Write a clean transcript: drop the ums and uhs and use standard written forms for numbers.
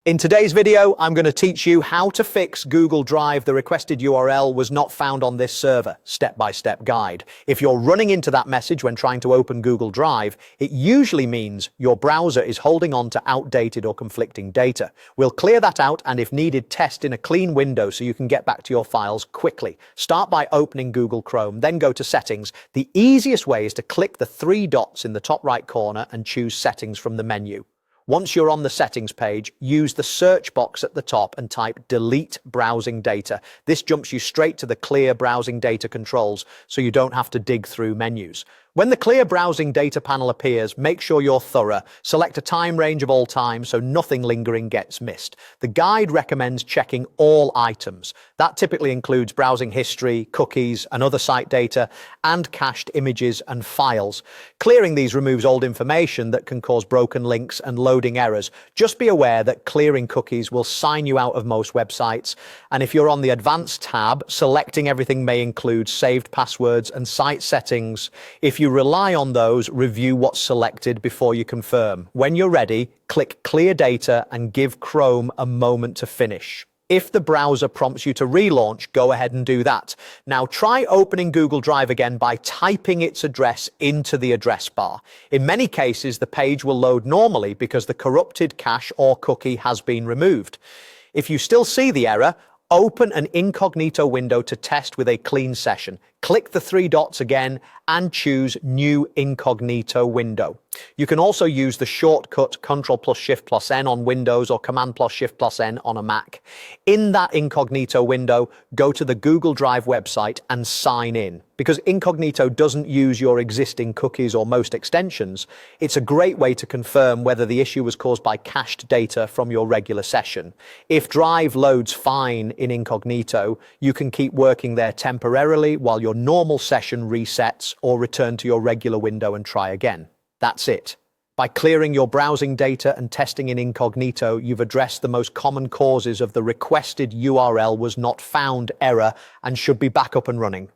In today's video, I'm going to teach you how to fix Google Drive. The requested URL was not found on this server. Step-by-step guide. If you're running into that message when trying to open Google Drive, it usually means your browser is holding on to outdated or conflicting data. We'll clear that out and, if needed, test in a clean window so you can get back to your files quickly. Start by opening Google Chrome, then go to Settings. The easiest way is to click the three dots in the top right corner and choose Settings from the menu. Once you're on the settings page, use the search box at the top and type Delete Browsing Data. This jumps you straight to the clear browsing data controls, so you don't have to dig through menus. When the clear browsing data panel appears, make sure you're thorough. Select a time range of all time so nothing lingering gets missed. The guide recommends checking all items. That typically includes browsing history, cookies, and other site data, and cached images and files. Clearing these removes old information that can cause broken links and loading errors. Just be aware that clearing cookies will sign you out of most websites. And if you're on the Advanced tab, selecting everything may include saved passwords and site settings. If you rely on those, review what's selected before you confirm. When you're ready, click Clear Data and give Chrome a moment to finish. If the browser prompts you to relaunch, go ahead and do that. Now try opening Google Drive again by typing its address into the address bar. In many cases, the page will load normally because the corrupted cache or cookie has been removed. If you still see the error, open an incognito window to test with a clean session. Click the three dots again and choose New Incognito Window. You can also use the shortcut Ctrl+Shift+N on Windows or Command+Shift+N on a Mac. In that incognito window, go to the Google Drive website and sign in. Because incognito doesn't use your existing cookies or most extensions, it's a great way to confirm whether the issue was caused by cached data from your regular session. If Drive loads fine in incognito, you can keep working there temporarily while your normal session resets, or return to your regular window and try again. That's it. By clearing your browsing data and testing in incognito, you've addressed the most common causes of the requested URL was not found error and should be back up and running.